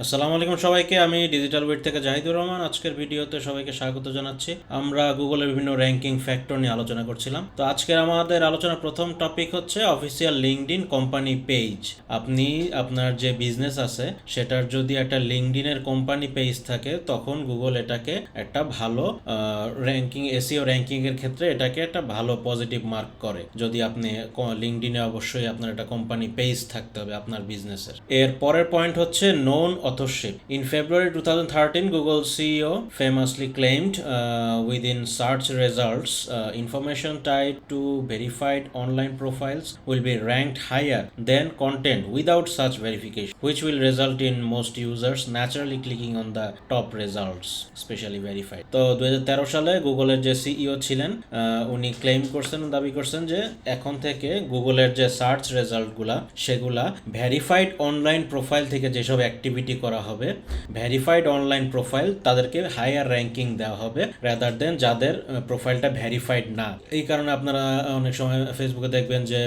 আসসালামু আলাইকুম সবাইকে। আমি ডিজিটাল উইট থেকে জাহিদুর রহমান। আজকের ভিডিওতে সবাইকে স্বাগত জানাচ্ছি। আমরা গুগলের বিভিন্ন র্যাঙ্কিং ফ্যাক্টর নিয়ে আলোচনা করছিলাম। তো আজকের আমাদের আলোচনার প্রথম টপিক হচ্ছে অফিসিয়াল লিঙ্কডইন কোম্পানি পেজ। আপনি আপনার যে বিজনেস আছে সেটার যদি একটা লিঙ্কডইনের কোম্পানি পেজ থাকে তখন গুগল এটাকে একটা ভালো র্যাঙ্কিং, এসইও র্যাঙ্কিংয়ের ক্ষেত্রে এটাকে একটা ভালো পজিটিভ মার্ক করে। যদি আপনি লিঙ্কডইনে অবশ্যই আপনার একটা কোম্পানি পেজ থাকতে হবে আপনার বিজনেসের। এর পরের পয়েন্ট হচ্ছে known authorship. In February 2013, Google CEO famously claimed within search results, information tied to verified online profiles will be ranked higher than content without such verification, which will result in most users naturally clicking on the top results, especially verified. তো 2013 সালে গুগলের যে CEO ছিলেন উনি claim করছেন, দাবি করছেন যে এখন থেকে গুগলের যে সার্চ রেজাল্টগুলা সেগুলা ভেরিফাইড অনলাইন প্রোফাইল থেকে যেসব অ্যাক্টিভিটি করা হবে, ভেরিফাইড অনলাইন প্রোফাইল তাদেরকে হায়ার র্যাঙ্কিং দেওয়া হবে রাদার দেন যাদের প্রোফাইলটা ভেরিফাইড না। এই কারণে আপনারা অনেক সময় ফেসবুকে দেখবেন যে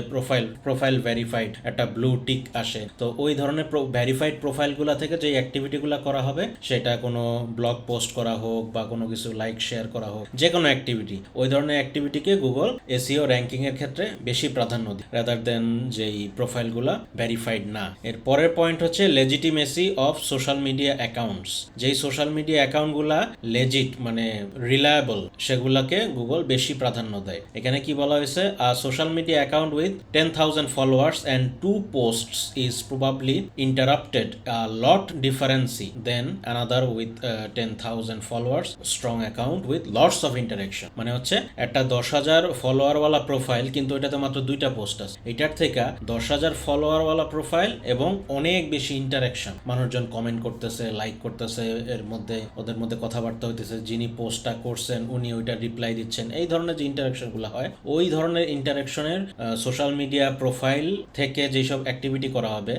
প্রোফাইল ভেরিফাইড একটা ব্লু টিক আসে। তো ওই ধরনের ভেরিফাইড প্রোফাইলগুলো থেকে যে অ্যাক্টিভিটিগুলো করা হবে, সেটা কোনো ব্লগ পোস্ট করা হোক বা কোনো কিছু লাইক শেয়ার করা হোক, যে কোনো অ্যাক্টিভিটি, ওই ধরনের অ্যাক্টিভিটিকে গুগল এসইও র্যাঙ্কিং এর ক্ষেত্রে বেশি প্রাধান্য দেয় রাদার দেন যেই প্রোফাইলগুলো ভেরিফাইড না। এর পরের পয়েন্ট হচ্ছে legitimacy of social media accounts. যেই সোশ্যাল মিডিয়া অ্যাকাউন্টগুলা লেজিট মানে রিলায়েবল, সেগুলাকে গুগল বেশি প্রাধান্য দেয়। এখানে কি বলা হয়েছে, social media account with 10,000 followers and 2 posts is probably interrupted a lot differently than another with 10,000 followers strong account with lots of interaction। মানে হচ্ছে একটা 10,000 ফলোয়ারওয়ালা প্রোফাইল কিন্তু এটাতে মাত্র 2টা পোস্ট আছে, এটার থেকে 10,000 ফলোয়ারওয়ালা প্রোফাইল এবং অনেক বেশি ইন্টারাকশন, মানুষজন কমেন্ট করতেছে, লাইক করতেছে, এর মধ্যে ওদের মধ্যে কথাবার্তা হইতেছে, যিনি পোস্টটা করছেন উনি ওইটা রিপ্লাই দিচ্ছেন, এই ধরনের যে ইন্টারাকশনগুলো হয়, ওই ধরনের ইন্টারাকশনের সোশ্যাল মিডিয়া প্রোফাইল থেকে যেসব অ্যাক্টিভিটি করা হবে,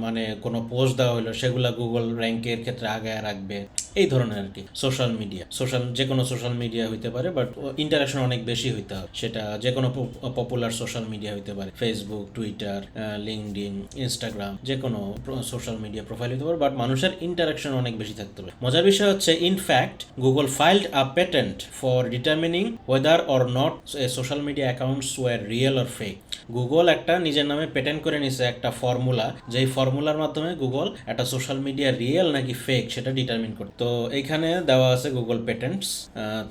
মানে কোনো পোস্ট দেওয়া হলো, সেগুলো গুগল র্যাঙ্কের ক্ষেত্রে আগে রাখবে। এই ধরনের আর কি সোশ্যাল মিডিয়া, যে কোনো সোশ্যাল মিডিয়া হইতে পারে, বাট ইন্টারাকশন অনেক বেশি হইতে হবে। সেটা যে কোনো পপুলার সোশ্যাল মিডিয়া হইতে পারে, ফেসবুক, টুইটার, লিঙ্কডইন, ইনস্টাগ্রাম, যে কোনো সোশ্যাল মিডিয়া প্রোফাইল হইতে পারে, বাট মানুষের ইন্টারাকশন অনেক বেশি থাকতে হবে। মজার বিষয় হচ্ছে, in fact Google filed a patent for determining whether or not social media accounts were real or fake. Google একটা নিজের নামে পেটেন্ট করে নিছে একটা ফর্মুলা, যেই ফর্মুলার মাধ্যমে গুগল একটা সোশ্যাল মিডিয়া রিয়েল নাকি ফেক সেটা ডিটারমিন করে। তো এইখানে দেওয়া আছে গুগল পেটেন্টস।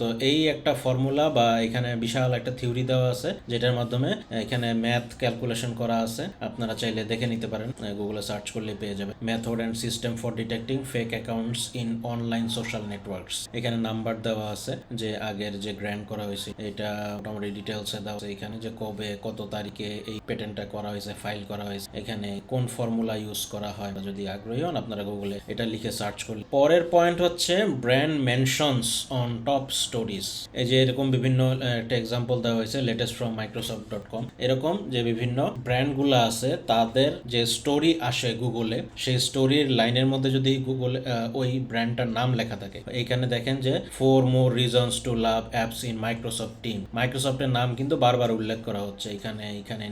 তো এই একটা ফর্মুলা বা এখানে বিশাল একটা থিওরি দেওয়া আছে, যেটার মাধ্যমে এখানে ম্যাথ ক্যালকুলেশন করা আছে। আপনারা চাইলে দেখে নিতে পারেন, গুগলে সার্চ করলে পেয়ে যাবে। Method and system for detecting fake accounts in online social networks. এখানে নাম্বার দেওয়া আছে যে আগের যে গ্র্যান্ড করা হয়েছে, এটা মোটামুটি ডিটেলসে দেওয়া আছে এখানে, যে কবে কত তারিখে এই পেটেন্টটা করা হয়েছে, ফাইল করা হয়েছে, এখানে কোন ফর্মুলা ইউজ করা হয়। যদি আগ্রহী হন আপনারা গুগলে এটা লিখে সার্চ করলে। পরের পয়েন্ট হচ্ছে brand mentions on top stories. এই যে এরকম বিভিন্ন একটা এক্সাম্পল দেওয়া হয়েছে লেটেস্ট ফ্রম মাইক্রোসফট.com। এরকম যে বিভিন্ন ব্র্যান্ডগুলো আছে তাদের যে স্টোরি আসে গুগলে, সেই স্টোরির লাইনের মধ্যে যদি গুগল ওই ব্র্যান্ডটার নাম লেখা থাকে, এইখানে দেখেন যে 4 more reasons to love apps in Microsoft Team। মাইক্রোসফটের নাম কিন্তু বারবার উল্লেখ করা হচ্ছে, এখানে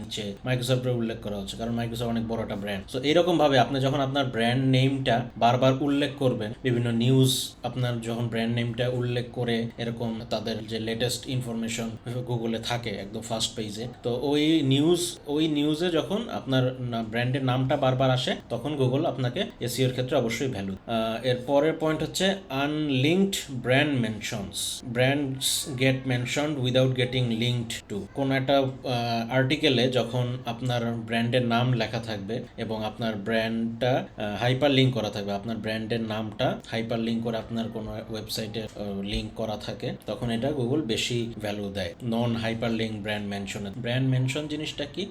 নিচে মাইক্রোসফটের উল্লেখ করা হচ্ছে, কারণ মাইক্রোসফট অনেক বড় একটা ব্র্যান্ড। তো এরকম ভাবে আপনি যখন আপনার ব্র্যান্ড নেমটা বারবার উল্লেখ করবেন, বিভিন্ন নিউজ আপনার যখন ব্র্যান্ড নেমটা উল্লেখ করে এরকম তাদের যে লেটেস্ট ইনফরমেশন গুগলে থাকে একদম ফার্স্ট পেজে, তো ওই নিউজে যখন আপনার ব্র্যান্ডের নামটা বারবার আসে, তখন গুগল আপনাকে এসইওর ক্ষেত্রে অবশ্যই ভ্যালু। এর পরের পয়েন্ট হচ্ছে unlinked brand mentions. Brands get mentioned without getting linked to. কোন একটা আর্টিকেলে যখন আপনার ব্র্যান্ডের নাম লেখা থাকবে এবং আপনার ব্র্যান্ডটা হাইপার লিঙ্ক করা থাকবে, আপনার ব্র্যান্ডের নামটা হাইপার লিঙ্ক করে আপনার কোনো ওয়েবসাইটে লিঙ্ক করা থাকে, তখন এটা গুগল বেশি ভ্যালু দেয় নন হাইপার লিঙ্ক ব্র্যান্ড মেনশনে। ব্র্যান্ড মেনশন জিনিসটা কি?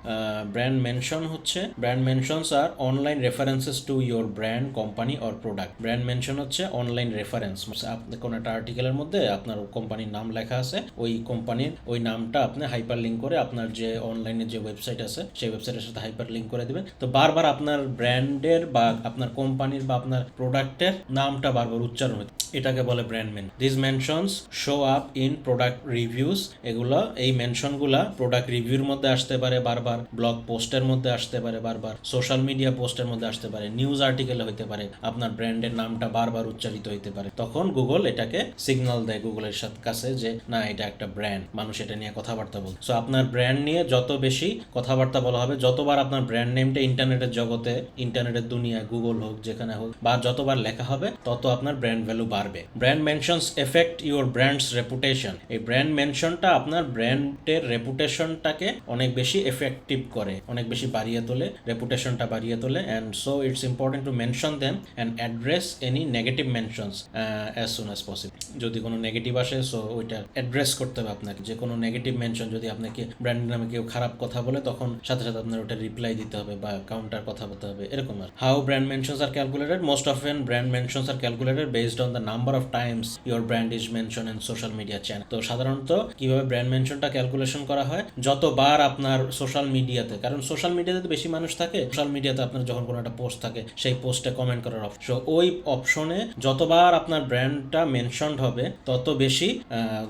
ব্র্যান্ড মেনশন হচ্ছে, brand mentions are online references to your brand, company or product. Brand mention হচ্ছে অনলাইন রেফারেন্স, আপনি কোনো একটা আর্টিকেলের মধ্যে আপনার কোম্পানির নাম লেখা আছে, ওই কোম্পানির ওই নামটা আপনি হাইপার লিঙ্ক করে আপনার যে অনলাইনে যে ওয়েবসাইট আছে সেই ওয়েবসাইটের সাথে হাইপার লিঙ্ক করে দিবেন। তো বারবার আপনার ব্র্যান্ডের বা আপনার কোম্পানির বা আপনার প্রোডাক্টের নামটা বারবার উচ্চারণ হচ্ছে, এটাকে বলে ব্র্যান্ড মেন। This mentions show up in product reviews. এগুলো, এই মেনশনগুলা প্রোডাক্ট রিভিউর মধ্যে আসতে পারে বারবার, ব্লগ পোস্টের মধ্যে আসতে পারে বারবার, সোশ্যাল মিডিয়া পোস্টের মধ্যে আসতে পারে, নিউজ আর্টিকেলে হতে হইতে পারে, আপনার ব্র্যান্ডের নামটা বারবার উচ্চারিত হইতে পারে, তখন গুগল এটাকে সিগন্যাল দেয় গুগলের কাছে যে না এটা একটা ব্র্যান্ড, মানুষ এটা নিয়ে কথাবার্তা বলছে। সো আপনার ব্র্যান্ড নিয়ে যত বেশি কথাবার্তা বলা হবে, যতবার আপনার ব্র্যান্ড নেমটা ইন্টারনেটের জগতে, ইন্টারনেটের দুনিয়ায়, গুগল হোক যেখানে হোক, বা যতবার লেখা হবে তত আপনার ব্র্যান্ড ভ্যালু বাড়বে। Brand mentions effect your brands reputation. এই ব্র্যান্ড মেনশনটা আপনার ব্র্যান্ডের রেপুটেশনটাকে অনেক বেশি এফেক্টিভ করে, অনেক বেশি বাড়িয়ে তোলে, রেপুটেশনটা বাড়িয়ে তোলে। And so it's important to mention them and address any negative mentions as soon as possible. যদি কোনো নেগেটিভ আসে সো ওইটা অ্যাড্রেস করতে হবে আপনাকে। যে কোনো নেগেটিভ মেনশন যদি আপনাকে ব্র্যান্ডের নামে কেউ খারাপ কথা বলে, তখন সাথে সাথে আপনার ওটা রিপ্লাই দিতে হবে বা কাউন্টার কথা বলতে হবে, এরকম আর। How brand mentions are calculated? Most often brand mentions are calculated based on the number of times your brand is mention in social media channel. তো সাধারণত কিভাবে ব্র্যান্ড মেনশনটা ক্যালকুলেশন করা হয়, যতবার আপনার সোশ্যাল মিডিয়াতে, কারণ সোশ্যাল মিডিয়াতে বেশি মানুষ থাকে, সোশ্যাল মিডিয়াতে আপনার যখন কোনো একটা পোস্ট থাকে সেই পোস্টে কমেন্ট করার অপশন, সো ওই অপশনে যতবার আপনার ব্র্যান্ডটা মেনশনড হবে তত বেশি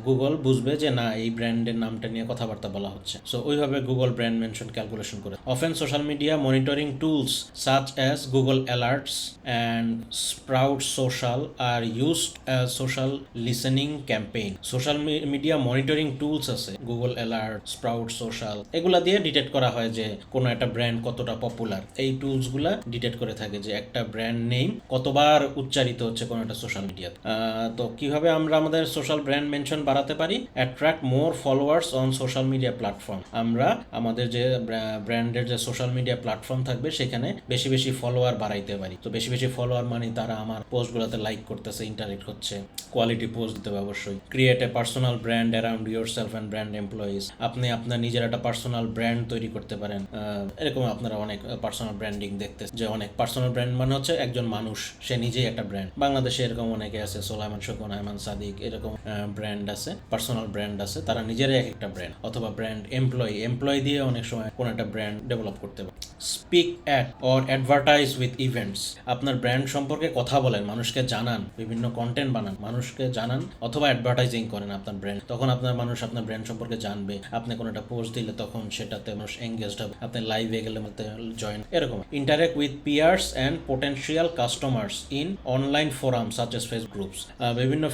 গুগল বুঝবে যে না এই ব্র্যান্ডের নামটা নিয়ে কথাবার্তা বলা হচ্ছে। সো ওইভাবে গুগল ব্র্যান্ড মেনশন ক্যালকুলেশন করে। Often social media monitoring tools such as Google alerts and sprout social are used as social listening campaign. Social media monitoring tools আছে, গুগল অ্যালার্ট, স্প্রাউট সোশ্যাল, এগুলা দিয়ে detect করা হয় যে কোনো একটা brand কতটা পপুলার। এই টুলসগুলা ডিটেক্ট করে থাকে যে একটা ব্র্যান্ড নেম কতবার উচ্চারিত হচ্ছে কোনো একটা সোশ্যাল মিডিয়াতে। তো কিভাবে আমরা আমাদের সোশ্যাল ব্র্যান্ড মেনশন বাড়াতে পারি? Attract more followers on social media platform. আমরা আমাদের যে ব্র্যান্ডের যে সোশ্যাল মিডিয়া প্ল্যাটফর্ম থাকবে সেখানে বেশি বেশি ফলোয়ার বাড়াইতে পারি। তো বেশি বেশি ফলোয়ার মানে তারা আমার পোস্টগুলোতে লাইক করতেছে, ইন্টারেক্ট হচ্ছে, কোয়ালিটি পোস্ট দিতে হবে অবশ্যই। Create a personal brand around your self and brand employees. আপনি আপনার নিজের একটা পার্সোনাল ব্র্যান্ড তৈরি করতে পারেন। এরকম আপনারা অনেক পার্সোনাল ব্র্যান্ডিং দেখতে, যে অনেক পার্সোনাল ব্র্যান্ড মানে হচ্ছে একজন মানুষ, সে নিজেই একটা ব্র্যান্ড। বাংলাদেশে এরকম অনেকে আছে, সোলাইমান শকুন, আয়মান সাদিক, এরকম ব্র্যান্ড আছে, পার্সোনাল ব্র্যান্ড আছে, তারা নিজেরাই এক একটা ব্র্যান্ড। অথবা ব্র্যান্ড এমপ্লয়ি দিয়ে অনেক সময় কোনো একটা ব্র্যান্ড ডেভেলপ করতে পারে। Speak at or advertise with events. আপনার ব্র্যান্ড সম্পর্কে কথা বলেন, মানুষকে জানান, বিভিন্ন কন্টেন্ট বানান, মানুষকে জানান, অথবা অ্যাডভার্টাইজিং করেন আপনার ব্র্যান্ড। তখন আপনার মানুষ আপনার ব্র্যান্ড সম্পর্কে জানবে। আপনি কোনো একটা পোস্ট দিলে তখন সেটাতে মানুষ এঙ্গেজড হবে, আপনি লাইভে গেলে মধ্যে জয়েন, এরকম। Interact with peers and potential customers in online forum such as Facebook groups. বিভিন্ন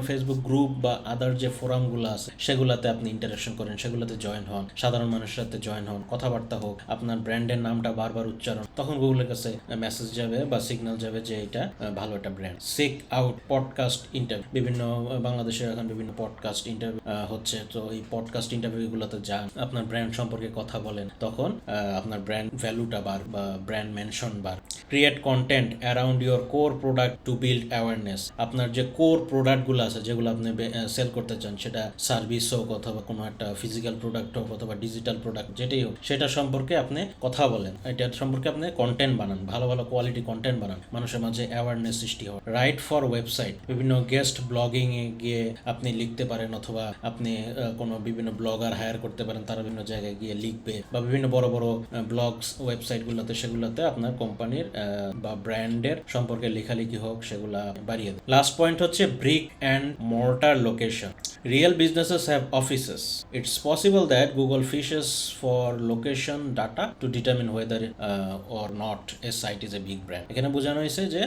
ফেসবুক গ্রুপ বা আদার যে ফোরামগুলো আছে সেগুলোতে আপনি ইন্টারাকশন করেন, সেগুলোতে জয়েন হন, সাধারণ মানুষের সাথে জয়েন হন, কথাবার্তা হোক, আপনার ব্র্যান্ডের নামটা বারবার উচ্চারণ, তখন গুগলের কাছে মেসেজ যাবে বা সিগন্যাল যাবে যে এটা ভালো একটা brand. Seek out podcast interview. বিভিন্ন বাংলাদেশের এখন বিভিন্ন পডকাস্ট ইন্টারভিউ হচ্ছে, তো এই পডকাস্ট ইন্টারভিউগুলোতে যান, আপনার ব্র্যান্ড সম্পর্কে কথা বলেন, তখন আপনার ব্র্যান্ড ভ্যালুটা বাড় বা brand mention bar. Create content around your core product to build awareness. আপনার যে কোর প্রোডাক্টগুলো আছে যেগুলো আপনি সেল করতে চান, সেটা সার্ভিস হোক অথবা কোনো একটা ফিজিক্যাল প্রোডাক্ট হোক অথবা ডিজিটাল প্রোডাক্ট, যেটাই হোক, সেটা সম্পর্কে আপনি কথা বলেন, এটার সম্পর্কে আপনি কন্টেন্ট বানান, ভালো ভালো কোয়ালিটি কন্টেন্ট বানান, মানুষের মাঝে অ্যাওয়ারনেস সৃষ্টি হয়। Right for website. বিভিন্ন গেস্ট ব্লগিংয়ে গিয়ে আপনি লিখতে পারেন, অথবা আপনি কোনো বিভিন্ন ব্লগার হায়ার করতে পারেন, তারা বিভিন্ন জায়গায় গিয়ে লিখবে, বা বিভিন্ন বড় বড় ব্লগস ওয়েবসাইটগুলোতে, সেগুলোতে আপনার কোম্পানির বা ব্র্যান্ডের সম্পর্কে লেখালেখি হোক, সেগুলা বাড়িয়ে দেয়। লাস্ট পয়েন্ট হচ্ছে brick and mortar location. Real businesses have offices. It's possible that Google fishes for location data to determine whether or not a site is a big brand. এখানে বোঝানো হয়েছে যে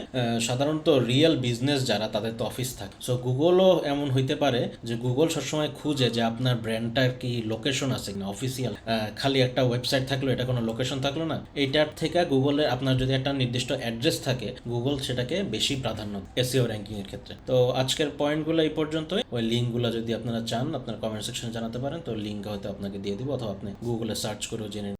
সাধারণত রিয়েল বিজনেস যারা, তাদের তো office থাকে। সো গুগলও এমন হইতে পারে যে গুগল সবসময় খুঁজে যে আপনার ব্র্যান্ডটার কি লোকেশন আছে কিনা, অফিসিয়াল। খালি একটা ওয়েবসাইট থাকলো, এটা কোনো লোকেশন থাকলো না, এইটার থেকে গুগলের আপনার যদি একটা নির্দিষ্ট অ্যাড্রেস থাকে, গুগল সেটাকে বেশি প্রাধান্য এসইও র্যাঙ্কিং এর ক্ষেত্রে। তো আজকের পয়েন্টগুলো এই পর্যন্তই। ওই লিঙ্কগুলো যদি আপনারা চান আপনার কমেন্ট সেকশনে জানাতে পারেন, তো লিঙ্ক হয়তো আপনাকে দিয়ে দিব, অথবা আপনি গুগলে সার্চ করেও জেনে